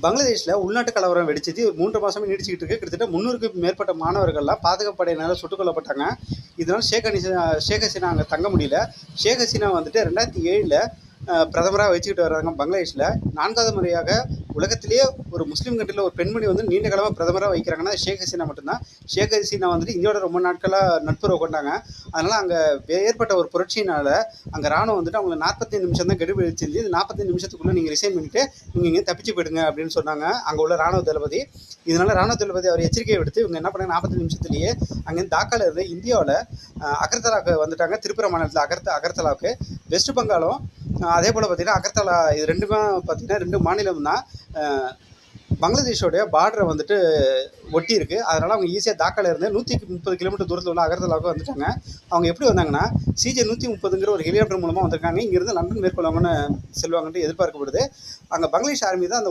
பங்களாதேஷில் உள்நாட்டு கலவரம் வெடிச்சது ஒரு 3 மாதமே நீடிச்சிக்கிட்டு இருக்கு. கிட்டத்தட்ட 300க்கும் மேற்பட்ட மாணவர்கள்லாம் பாதுகாப்பு படையினரால் சுட்டுக் கொல்லப்பட்டாங்க. இதனால் ஷேக் ஹசீனா அங்கே தங்க முடியல. ஷேக் ஹசீனா வந்துட்டு 2007ல் பிரதமராக வச்சுக்கிட்டு வர்றாங்க பங்களாதேஷில். 4வது முறையாக உலகத்திலேயே ஒரு முஸ்லீம் கண்ட்ரியில் ஒரு பெண்மணி வந்து நீண்ட காலமாக பிரதமராக வைக்கிறாங்கன்னா ஷேக் ஹசீனா மட்டும்தான். ஷேக் ஹசீனா வந்துட்டு இந்தியாவோட ரொம்ப நாட்களாக நட்புறவு கொண்டாங்க. அதனால் அங்கே ஏற்பட்ட ஒரு புரட்சியினால் அங்கே ராணுவம் வந்துட்டு அவங்களை 45 நிமிஷம் தான் கெடு வச்சிருந்து, இந்த 45 நிமிஷத்துக்குள்ளே நீங்கள் ரிசைன் பண்ணிவிட்டு நீங்கள் இங்கே தப்பிச்சு போயிடுங்க அப்படின்னு சொன்னாங்க அங்கே உள்ள ராணுவ தளபதி. இதனால் ராணுவ தளபதி அவர் எச்சரிக்கையை விடுத்து இவங்க என்ன பண்ணாங்க, 45 நிமிஷத்துலேயே அங்கேருந்து தாக்கால இருந்து இந்தியாவில் அகர்தலாவுக்கு வந்துட்டாங்க. திரிபுரா மாநிலத்தில் அகர்தலாவுக்கு. வெஸ்ட் பெங்காலும் அதே போல் பார்த்திங்கன்னா அகர்தலா, இது ரெண்டுமே பார்த்திங்கன்னா 2 மாநிலம் தான் பங்களாதேஷோடைய பார்டரை வந்துட்டு ஒட்டி இருக்குது. அதனால் அவங்க ஈஸியாக தாக்கால இருந்து 130 கிலோமீட்டர் தூரத்தில் உள்ள அகர்தலாவுக்கு வந்துட்டாங்க. அவங்க எப்படி வந்தாங்கன்னா CJ-130ங்கிற ஒரு ஹெலிகாப்டர் மூலமாக வந்திருக்காங்க. இங்கேருந்து லண்டன் மேற்கொள்வாங்கன்னு செல்வாங்கன்ட்டு எதிர்பார்க்கப்படுது. அங்கே பங்களாதேஷ் ஆர்மி தான் அந்த